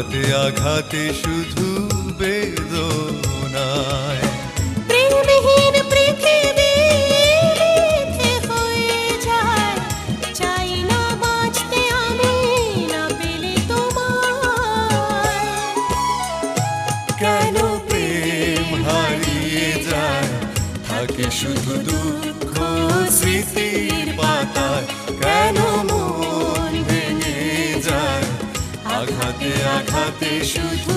আঘাতে আঘাতে শুধু বেদনায়। প্রেমহীন পৃথিবী মিথ্যে হয়ে যায়, চাই না বাঁচতে আমি না পেলে তোমায়। কেন প্রেম হারিয়ে যায়, থাকে শুধু দুঃখ স্মৃতির পাতায়। কেন মন ভেঙে যায়, আঘাতে আঘাতে শুধু